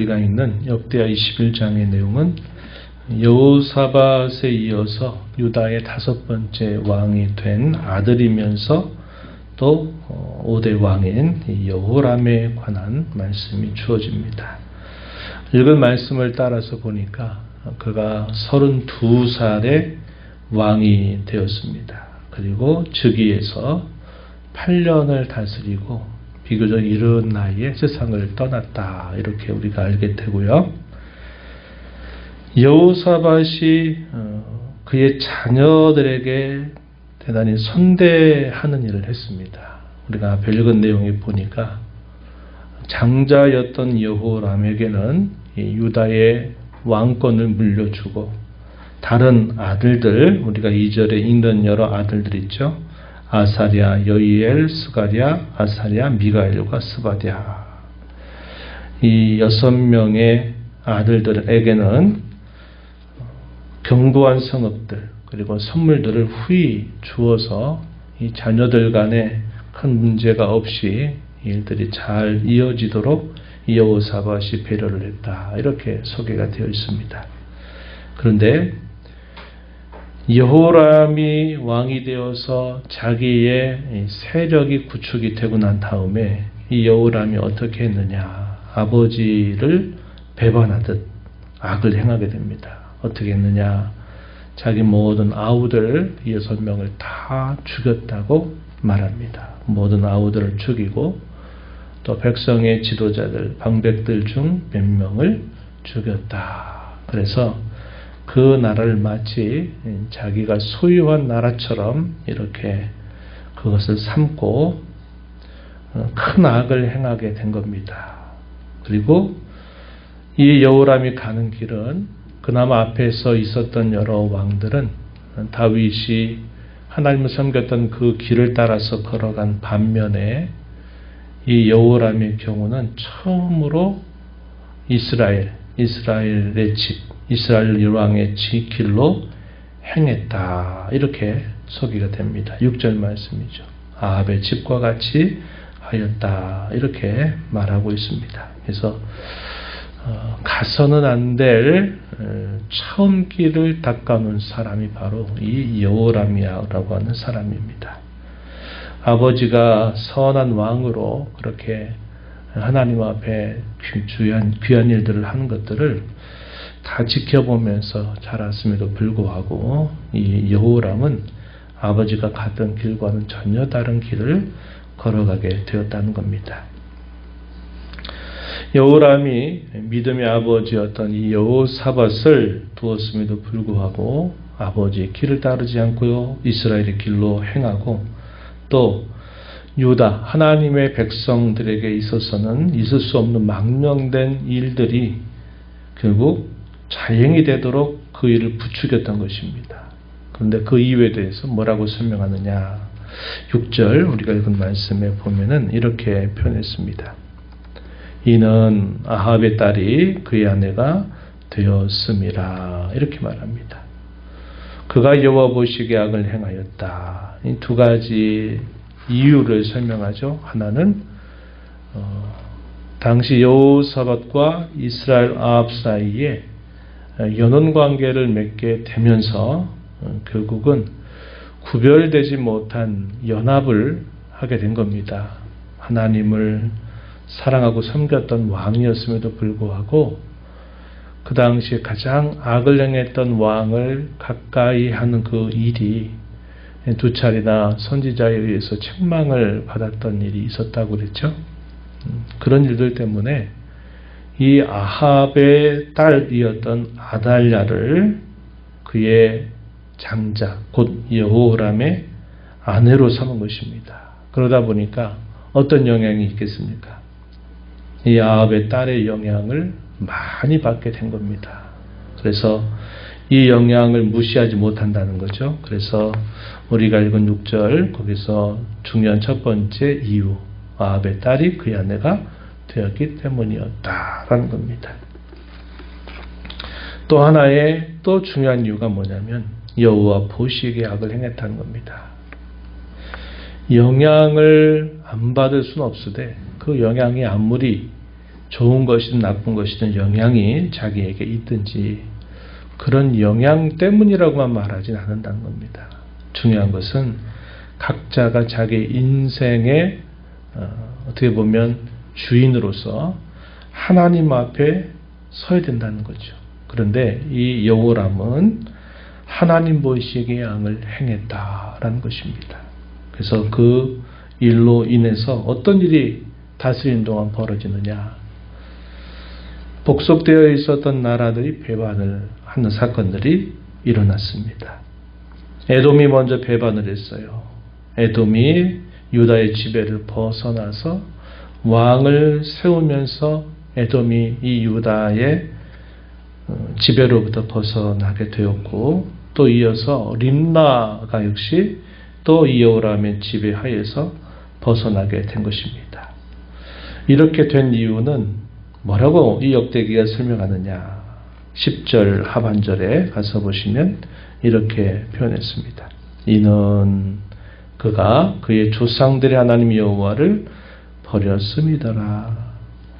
우리가 읽는 역대하 21장의 내용은 여호사밧에 이어서 유다의 5번째 왕이 된 아들이면서 또 5대 왕인 여호람에 관한 말씀이 주어집니다. 읽은 말씀을 따라서 보니까 그가 32살에 왕이 되었습니다. 그리고 즉위에서 8년을 다스리고 비교적 이른 나이에 세상을 떠났다, 이렇게 우리가 알게 되고요. 여호사밧이 그의 자녀들에게 대단히 선대하는 일을 했습니다. 우리가 앞에 읽은 내용에 보니까 장자였던 여호람에게는 유다의 왕권을 물려주고 다른 아들들, 우리가 2절에 읽는 여러 아들들 있죠. 아사랴, 여이엘, 스가랴, 아사랴, 미가엘과 스바랴, 이 6명의 아들들에게는 견고한 성읍들 그리고 선물들을 후히 주어서 이 자녀들 간에 큰 문제가 없이 일들이 잘 이어지도록 여호사밧이 배려를 했다, 이렇게 소개가 되어 있습니다. 그런데 여호람이 왕이 되어서 자기의 세력이 구축이 되고 난 다음에 이 여호람이 어떻게 했느냐, 아버지를 배반하듯 악을 행하게 됩니다. 어떻게 했느냐, 자기 모든 아우들 6명을 다 죽였다고 말합니다. 모든 아우들을 죽이고 또 백성의 지도자들, 방백들 중 몇 명을 죽였다. 그래서 그 나라를 마치 자기가 소유한 나라처럼 이렇게 그것을 삼고 큰 악을 행하게 된 겁니다. 그리고 이 여호람이 가는 길은 그나마 앞에서 있었던 여러 왕들은 다윗이 하나님을 섬겼던 그 길을 따라서 걸어간 반면에 이 여호람의 경우는 처음으로 이스라엘의 집, 이스라엘 왕의 길로 행했다, 이렇게 소개가 됩니다. 6절 말씀이죠. 아합의 집과 같이 하였다, 이렇게 말하고 있습니다. 그래서 가서는 안 될 처음 길을 닦아놓은 사람이 바로 이 여호람이라고 하는 사람입니다. 아버지가 선한 왕으로 그렇게 하나님 앞에 귀한 일들을 하는 것들을 다 지켜보면서 자랐음에도 불구하고 이 여호람은 아버지가 가던 길과는 전혀 다른 길을 걸어가게 되었다는 겁니다. 여호람이 믿음의 아버지였던 이 여호사밧을 두었음에도 불구하고 아버지의 길을 따르지 않고요, 이스라엘의 길로 행하고 또 유다 하나님의 백성들에게 있어서는 있을 수 없는 망령된 일들이 결국 자행이 되도록 그 일을 부추겼던 것입니다. 그런데 그 이유에 대해서 뭐라고 설명하느냐, 6절 우리가 읽은 말씀에 보면은 이렇게 표현했습니다. 이는 아합의 딸이 그의 아내가 되었음이라, 이렇게 말합니다. 그가 여호와 보시기에 악을 행하였다. 이 두 가지 이유를 설명하죠. 하나는 당시 여호사밧과 이스라엘 아합 사이에 연원관계를 맺게 되면서 결국은 구별되지 못한 연합을 하게 된 겁니다. 하나님을 사랑하고 섬겼던 왕이었음에도 불구하고 그 당시에 가장 악을 행했던 왕을 가까이 하는 그 일이 2차례나 선지자에 의해서 책망을 받았던 일이 있었다고 그랬죠. 그런 일들 때문에 이 아합의 딸이었던 아달랴를 그의 장자 곧 여호람의 아내로 삼은 것입니다. 그러다 보니까 어떤 영향이 있겠습니까? 이 아합의 딸의 영향을 많이 받게 된 겁니다. 그래서 이 영향을 무시하지 못한다는 거죠. 그래서 우리가 읽은 6절 거기서 중요한 첫 번째 이유, 아합의 딸이 그의 아내가 되었기 때문이었다라는 겁니다. 또 하나의 또 중요한 이유가 뭐냐면 여호와 보시기에 악을 행했다는 겁니다. 영향을 안 받을 수는 없으되 그 영향이 아무리 좋은 것이든 나쁜 것이든 영향이 자기에게 있든지 그런 영향 때문이라고만 말하진 않는다는 겁니다. 중요한 것은 각자가 자기 인생의 어떻게 보면 주인으로서 하나님 앞에 서야 된다는 거죠. 그런데 이 여호람은 하나님 보시기에 양을 행했다라는 것입니다. 그래서 그 일로 인해서 어떤 일이 다스리는 동안 벌어지느냐. 복속되어 있었던 나라들이 배반을 하는 사건들이 일어났습니다. 에돔이 먼저 배반을 했어요. 에돔이 유다의 지배를 벗어나서 왕을 세우면서 에돔이 이 유다의 지배로부터 벗어나게 되었고 또 이어서 림나가 역시 또 이 여호람의 지배하에서 벗어나게 된 것입니다. 이렇게 된 이유는 뭐라고 이 역대기가 설명하느냐. 10절 하반절에 가서 보시면 이렇게 표현했습니다. 이는 그가 그의 조상들의 하나님 여호와를 버렸음이더라.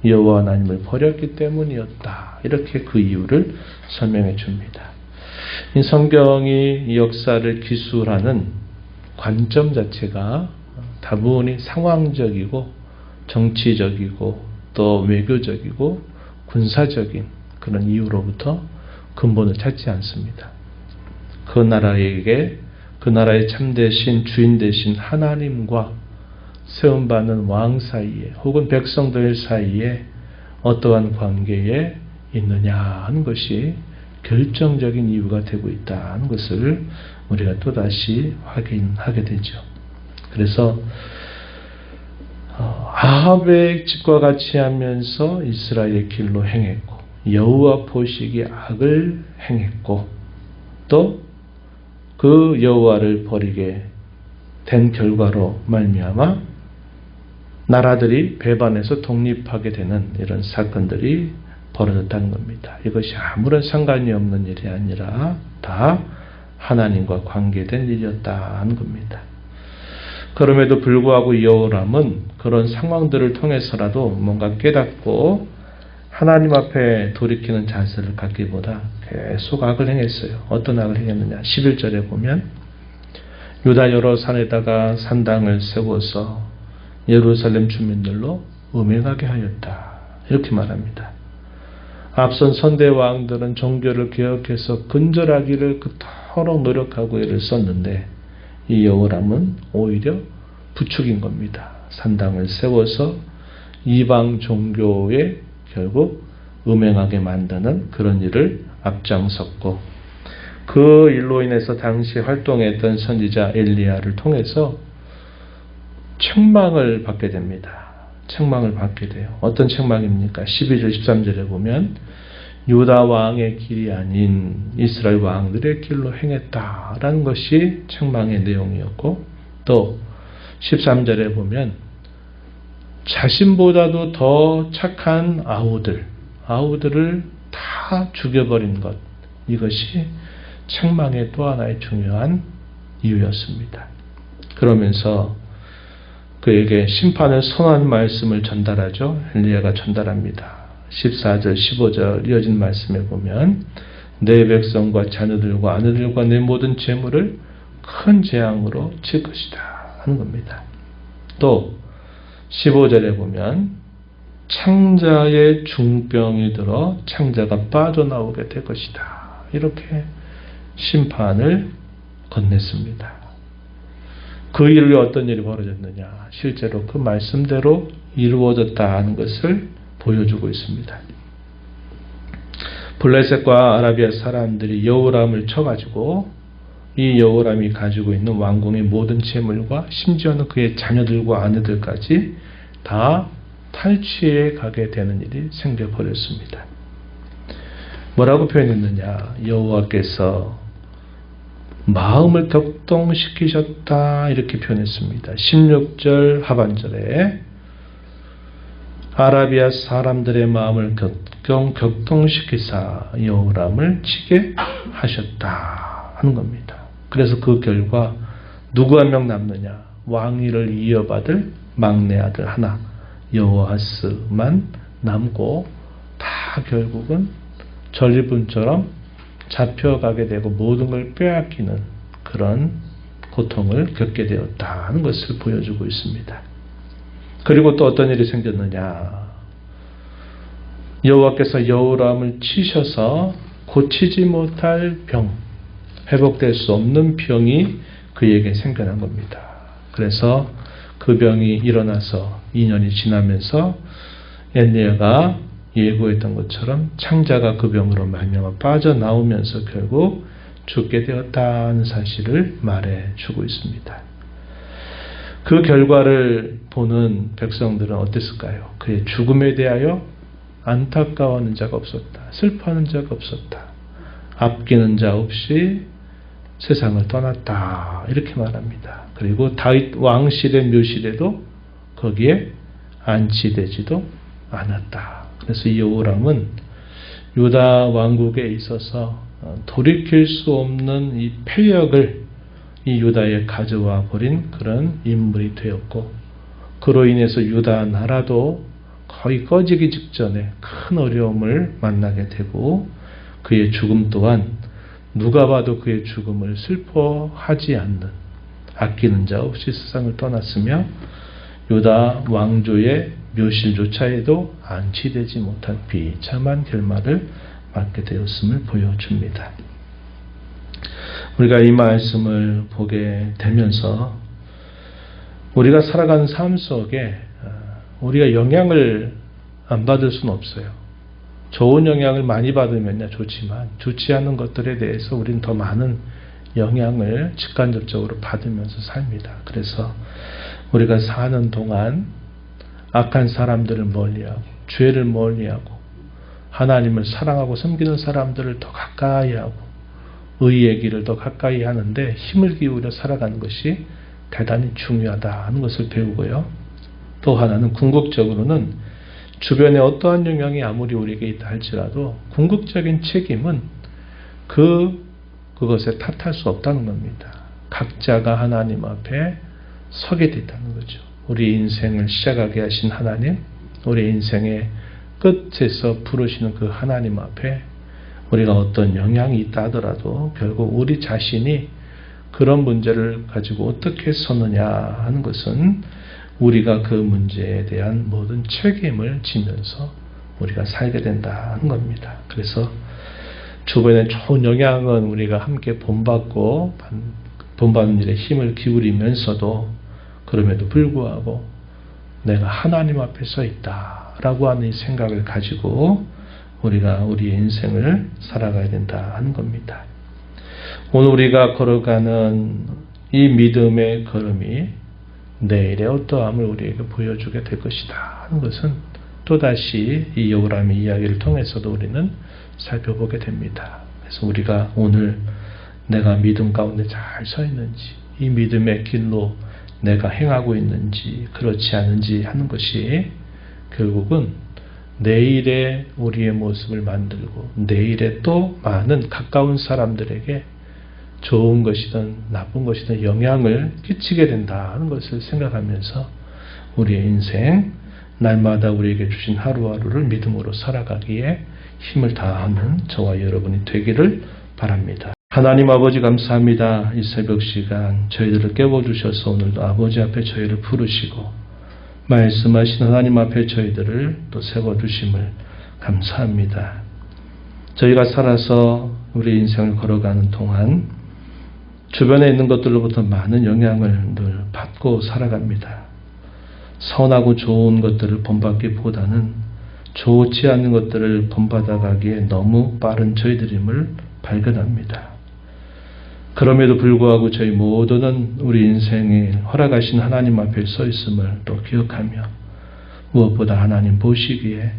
여호와 하나님을 버렸기 때문이었다. 이렇게 그 이유를 설명해 줍니다. 이 성경이 이 역사를 기술하는 관점 자체가 다분히 상황적이고 정치적이고 또 외교적이고 군사적인 그런 이유로부터 근본을 찾지 않습니다. 그 나라에게 그 나라의 참되신 주인 되신 하나님과 세움받는 왕 사이에 혹은 백성들 사이에 어떠한 관계에 있느냐 하는 것이 결정적인 이유가 되고 있다는 것을 우리가 또다시 확인하게 되죠. 그래서 아합의 집과 같이 하면서 이스라엘의 길로 행했고 여호와 보시기에 악을 행했고 또 그 여호와를 버리게 된 결과로 말미암아 나라들이 배반해서 독립하게 되는 이런 사건들이 벌어졌다는 겁니다. 이것이 아무런 상관이 없는 일이 아니라 다 하나님과 관계된 일이었다는 겁니다. 그럼에도 불구하고 여호람은 그런 상황들을 통해서라도 뭔가 깨닫고 하나님 앞에 돌이키는 자세를 갖기보다 계속 악을 행했어요. 어떤 악을 행했느냐. 11절에 보면 유다 여러 산에다가 산당을 세워서 예루살렘 주민들로 음행하게 하였다. 이렇게 말합니다. 앞선 선대 왕들은 종교를 개혁해서 근절하기를 그토록 노력하고 애를 썼는데 이 여호람은 오히려 부추긴 겁니다. 산당을 세워서 이방 종교에 결국 음행하게 만드는 그런 일을 앞장섰고 그 일로 인해서 당시 활동했던 선지자 엘리야를 통해서 책망을 받게 됩니다. 책망을 받게 돼요. 어떤 책망입니까? 12절 13절에 보면 유다 왕의 길이 아닌 이스라엘 왕들의 길로 행했다라는 것이 책망의 내용이었고 또 13절에 보면 자신보다도 더 착한 아우들을 다 죽여버린 것, 이것이 책망의 또 하나의 중요한 이유였습니다. 그러면서 그에게 심판을 선언한 말씀을 전달하죠. 엘리야가 전달합니다. 14절 15절 이어진 말씀에 보면 내 백성과 자녀들과 아내들과 내 모든 재물을 큰 재앙으로 칠 것이다 하는 겁니다. 또 15절에 보면 창자의 중병이 들어 창자가 빠져나오게 될 것이다. 이렇게 심판을 건넸습니다. 그 일로 어떤 일이 벌어졌느냐. 실제로 그 말씀대로 이루어졌다는 것을 보여주고 있습니다. 블레셋과 아라비아 사람들이 여호람을 쳐가지고 이 여호람이 가지고 있는 왕궁의 모든 재물과 심지어는 그의 자녀들과 아내들까지 다 탈취해 가게 되는 일이 생겨버렸습니다. 뭐라고 표현했느냐. 여호와께서 마음을 격동시키셨다 이렇게 표현했습니다. 16절 하반절에 아라비아 사람들의 마음을 격동시키사 여호람을 치게 하셨다 하는 겁니다. 그래서 그 결과 누구 한 명 남느냐. 왕위를 이어받을 막내 아들 하나 여호아스만 남고 다 결국은 전리품처럼 잡혀가게 되고 모든 걸 빼앗기는 그런 고통을 겪게 되었다 하는 것을 보여주고 있습니다. 그리고 또 어떤 일이 생겼느냐. 여호와께서 여호람을 치셔서 고치지 못할 병, 회복될 수 없는 병이 그에게 생겨난 겁니다. 그래서 그 병이 일어나서 2년이 지나면서 엘리야가 예고했던 것처럼 창자가 그 병으로 말미암아 빠져나오면서 결국 죽게 되었다는 사실을 말해주고 있습니다. 그 결과를 보는 백성들은 어땠을까요? 그의 죽음에 대하여 안타까워하는 자가 없었다. 슬퍼하는 자가 없었다. 아끼는 자 없이 세상을 떠났다. 이렇게 말합니다. 그리고 다윗 왕실의 묘실에도 거기에 안치되지도 않았다. 그래서 이 여호람은 유다 왕국에 있어서 돌이킬 수 없는 이 패역을 이 유다에 가져와 버린 그런 인물이 되었고, 그로 인해서 유다 나라도 거의 꺼지기 직전에 큰 어려움을 만나게 되고, 그의 죽음 또한 누가 봐도 그의 죽음을 슬퍼하지 않는, 아끼는 자 없이 세상을 떠났으며 유다 왕조의 묘실조차에도 안치되지 못한 비참한 결말을 맞게 되었음을 보여줍니다. 우리가 이 말씀을 보게 되면서 우리가 살아가는 삶 속에 우리가 영향을 안 받을 수는 없어요. 좋은 영향을 많이 받으면 좋지만 좋지 않은 것들에 대해서 우리는 더 많은 영향을 직간접적으로 받으면서 삽니다. 그래서 우리가 사는 동안 악한 사람들을 멀리하고 죄를 멀리하고 하나님을 사랑하고 섬기는 사람들을 더 가까이 하고 의의 길을 더 가까이 하는데 힘을 기울여 살아가는 것이 대단히 중요하다 하는 것을 배우고요. 또 하나는 궁극적으로는 주변에 어떠한 영향이 아무리 우리에게 있다 할지라도 궁극적인 책임은 그것에 탓할 수 없다는 겁니다. 각자가 하나님 앞에 서게 된다는 거죠. 우리 인생을 시작하게 하신 하나님, 우리 인생의 끝에서 부르시는 그 하나님 앞에 우리가 어떤 영향이 있다 하더라도 결국 우리 자신이 그런 문제를 가지고 어떻게 서느냐 하는 것은 우리가 그 문제에 대한 모든 책임을 지면서 우리가 살게 된다는 겁니다. 그래서 주변에 좋은 영향은 우리가 함께 본받고 본받는 일에 힘을 기울이면서도 그럼에도 불구하고 내가 하나님 앞에 서 있다라고 하는 이 생각을 가지고 우리가 우리의 인생을 살아가야 된다 하는 겁니다. 오늘 우리가 걸어가는 이 믿음의 걸음이 내일의 어떠함을 우리에게 보여주게 될 것이다 하는 것은 또다시 이 여호람의 이야기를 통해서도 우리는 살펴보게 됩니다. 그래서 우리가 오늘 내가 믿음 가운데 잘 서 있는지, 이 믿음의 길로 내가 행하고 있는지 그렇지 않은지 하는 것이 결국은 내일의 우리의 모습을 만들고 내일의 또 많은 가까운 사람들에게 좋은 것이든 나쁜 것이든 영향을 끼치게 된다 하는 것을 생각하면서 우리의 인생 날마다 우리에게 주신 하루하루를 믿음으로 살아가기에 힘을 다하는 저와 여러분이 되기를 바랍니다. 하나님 아버지 감사합니다. 이 새벽 시간 저희들을 깨워주셔서 오늘도 아버지 앞에 저희를 부르시고 말씀하신 하나님 앞에 저희들을 또 세워주심을 감사합니다. 저희가 살아서 우리 인생을 걸어가는 동안 주변에 있는 것들로부터 많은 영향을 늘 받고 살아갑니다. 선하고 좋은 것들을 본받기보다는 좋지 않은 것들을 본받아가기에 너무 빠른 저희들임을 발견합니다. 그럼에도 불구하고 저희 모두는 우리 인생에 허락하신 하나님 앞에 서 있음을 또 기억하며 무엇보다 하나님 보시기에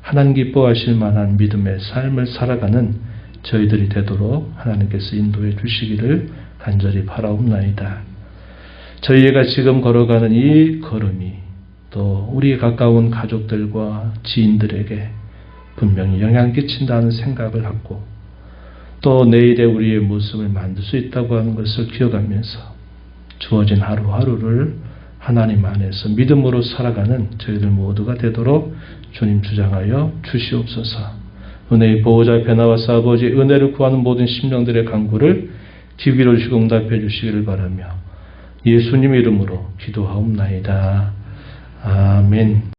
하나님 기뻐하실 만한 믿음의 삶을 살아가는 저희들이 되도록 하나님께서 인도해 주시기를 간절히 바라옵나이다. 저희가 지금 걸어가는 이 걸음이 또 우리 가까운 가족들과 지인들에게 분명히 영향 끼친다는 생각을 갖고 또 내일의 우리의 모습을 만들 수 있다고 하는 것을 기억하면서 주어진 하루하루를 하나님 안에서 믿음으로 살아가는 저희들 모두가 되도록 주님 주장하여 주시옵소서. 은혜의 보호자 앞에 나와서 아버지 은혜를 구하는 모든 심령들의 간구를 귀 기울이시고 응답해 주시기를 바라며 예수님 이름으로 기도하옵나이다. 아멘.